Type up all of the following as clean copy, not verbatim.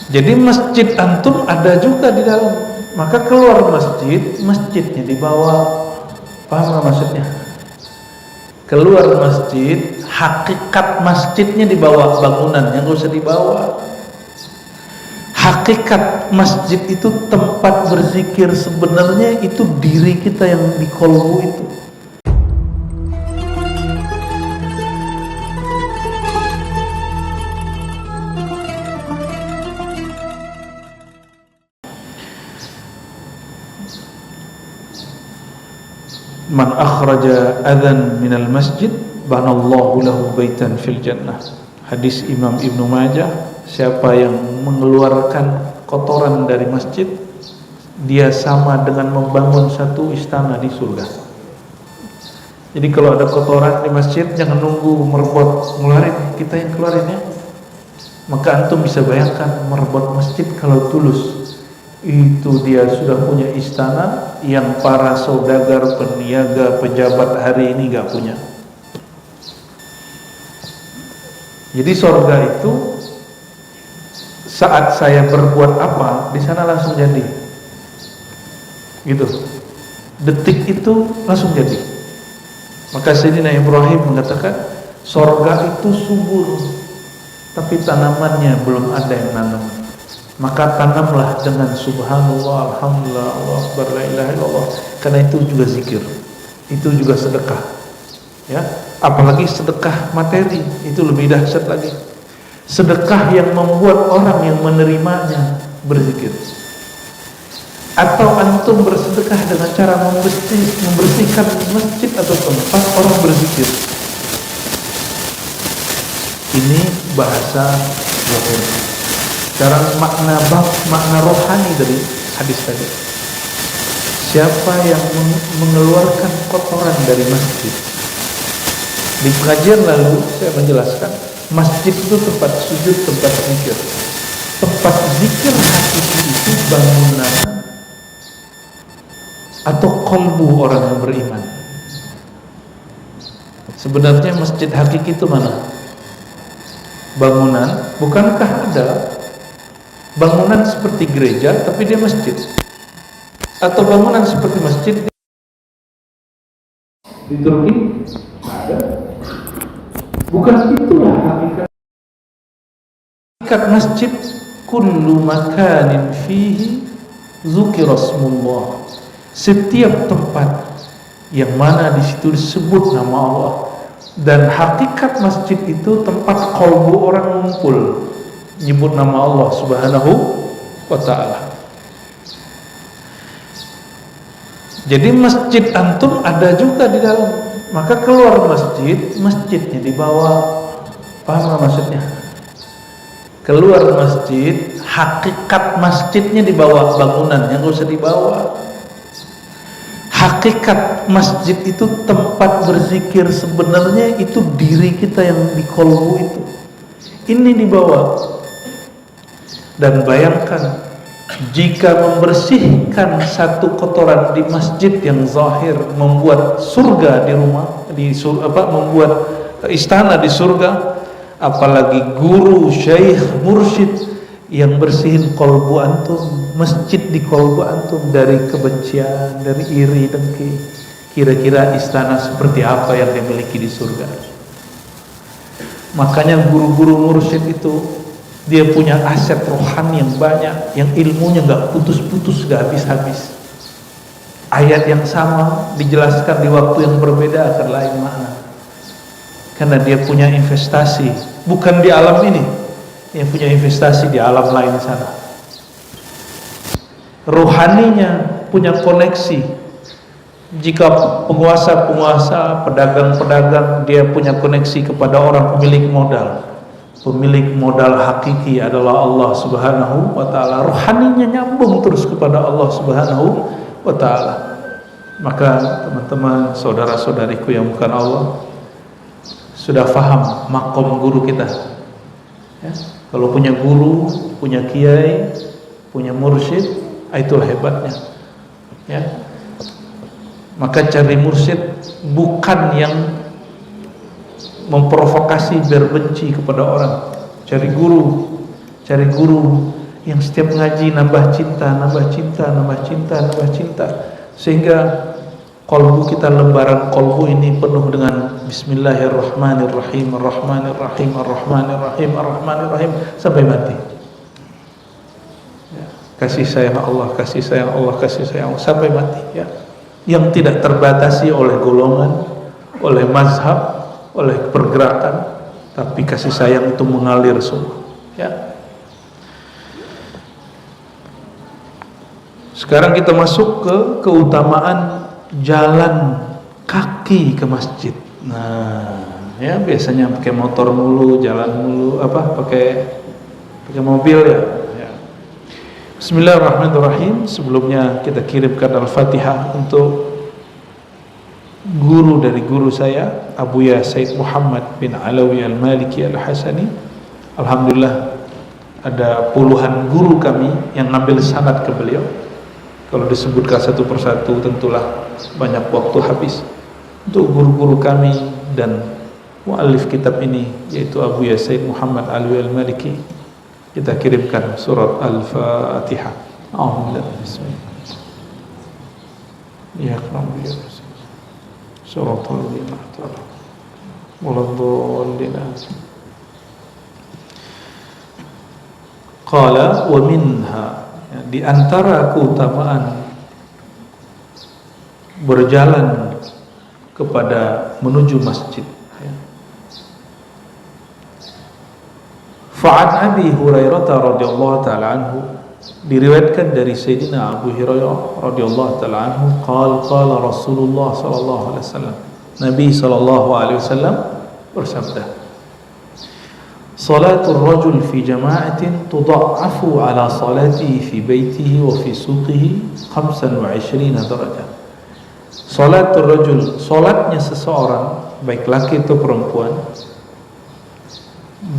Jadi masjid antum ada juga di dalam. Maka keluar masjid, masjidnya dibawa. Paham nggak maksudnya? Keluar masjid, hakikat masjidnya dibawa, bangunannya nggak usah dibawa. Hakikat masjid itu tempat berzikir, sebenarnya itu diri kita yang di kolbu itu. Man akhraja adhan minal masjid banallahu lahu baitan fil jannah. Hadis Imam Ibnu Majah, siapa yang mengeluarkan kotoran dari masjid, dia sama dengan membangun satu istana di surga. Jadi kalau ada kotoran di masjid, jangan nunggu merebot, ngeluarin, kita yang keluarin ya. Maka antum bisa bayangkan merebot masjid kalau tulus, itu dia sudah punya istana yang para saudagar, peniaga, pejabat hari ini gak punya. Jadi surga itu saat saya berbuat apa, di sana langsung jadi. Gitu. Detik itu langsung jadi. Maka Sayyidina Ibrahim mengatakan, surga itu subur, tapi tanamannya belum ada yang nanam. Maka tanamlah dengan subhanallah, alhamdulillah, Allah akbar, la ilaha illallah. Karena itu juga zikir, itu juga sedekah, ya. Apalagi sedekah materi, itu lebih dahsyat lagi. Sedekah yang membuat orang yang menerimanya berzikir. Atau antum bersedekah dengan cara membersihkan masjid atau tempat orang berzikir. Ini bahasa zahir. Cara makna rohani dari hadis tadi. Siapa yang mengeluarkan kotoran dari masjid? Di pengajian lalu saya menjelaskan, masjid itu tempat sujud, tempat zikir. Tempat zikir hakiki itu bangunan atau kolbu orang yang beriman. Sebenarnya masjid hakiki itu mana? Bangunan, bukankah ada bangunan seperti gereja tapi dia masjid, atau bangunan seperti masjid di Turki ada? Bukan itulah hakikat masjid. Kullu makanin fihi dzukira ismullah. Setiap tempat yang mana di situ disebut nama Allah. Dan hakikat masjid itu tempat qalbu orang ngumpul, nyebut nama Allah subhanahu wa ta'ala. Jadi masjid antum ada juga di dalam. Maka keluar masjid, masjidnya dibawa. Paham gak maksudnya? Keluar masjid, hakikat masjidnya dibawa, bangunannya gak usah dibawa. Hakikat masjid itu tempat berzikir, sebenarnya itu diri kita yang di kolbu itu. Ini dibawa. Dan bayangkan, jika membersihkan satu kotoran di masjid yang zahir membuat surga di rumah, membuat istana di surga, apalagi guru, syekh, mursyid yang bersihin kolbu antum, masjid di kolbu antum dari kebencian, dari iri, dengki. Kira-kira istana seperti apa yang dimiliki di surga? Makanya guru-guru mursyid itu dia punya aset rohani yang banyak, yang ilmunya gak putus-putus, gak habis-habis. Ayat yang sama dijelaskan di waktu yang berbeda akan lain makna. Karena dia punya investasi, bukan di alam ini, yang punya investasi di alam lain sana. Rohaninya punya koneksi. Jika penguasa-penguasa, pedagang-pedagang, dia punya koneksi kepada orang pemilik modal. Pemilik modal hakiki adalah Allah subhanahu wa ta'ala. Rohaninya nyambung terus kepada Allah subhanahu wa ta'ala. Maka teman-teman, saudara-saudariku yang bukan Allah, sudah faham makom guru kita ya? Kalau punya guru, punya kiai, punya mursyid, itulah hebatnya ya. Maka cari mursyid bukan yang memprovokasi biar benci kepada orang. Cari guru yang setiap ngaji nambah cinta, nambah cinta, nambah cinta, nambah cinta, sehingga kolbu kita, lembaran kolbu ini penuh dengan Bismillahirrahmanirrahim, Ar-Rahmanirrahim, Ar-Rahmanirrahim, Ar-Rahmanirrahim sampai mati. Ya. Kasih sayang Allah, kasih sayang Allah, kasih sayang Allah sampai mati. Ya. Yang tidak terbatasi oleh golongan, oleh mazhab, oleh pergerakan, tapi kasih sayang itu mengalir semua. Ya. Sekarang kita masuk ke keutamaan jalan kaki ke masjid. Nah, ya biasanya pakai motor mulu, jalan mulu, pakai mobil ya. Bismillahirrahmanirrahim. Sebelumnya kita kirimkan Al-Fatihah untuk guru dari guru saya, Abuya Said Muhammad bin Alawi Al-Maliki Al-Hasani. Alhamdulillah ada puluhan guru kami yang ngambil sanad ke beliau. Kalau disebutkan satu persatu tentulah banyak waktu habis. Untuk guru-guru kami dan muallif kitab ini, yaitu Abuya Said Muhammad Alawi Al-Maliki, kita kirimkan surat Al-Fatihah. Alhamdulillah. Bismillah. Ya Rabbi. Suratul Ghafir. Waladhdallin. Qala wa minha, di antara keutamaan berjalan kepada menuju masjid. Fa'an Abi Hurairah radhiyallahu ta'ala anhu, diriwayatkan dari Sayyidina Abu Hurairah radhiyallahu ta'ala anhu, qala Rasulullah sallallahu alaihi wasallam, Nabi sallallahu alaihi wasallam bersabda, salatul rajul fi jama'atin tudha'afu ala salatihi fi baitihi wa fi suqihi 25 darajah. Salatul rajul, salatnya seseorang baik laki atau perempuan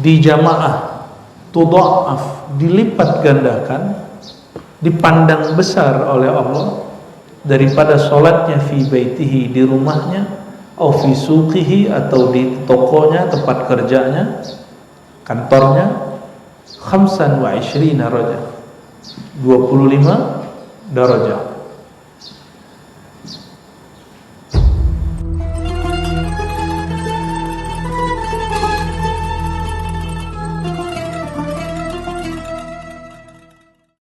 di jamaah, tudha'af, dilipat gandakan, dipandang besar oleh Allah daripada salatnya fi baitihi, di rumahnya, au fi suqihi, atau di tokonya, tempat kerjanya, kantornya, 25 darajah, 25 darajah.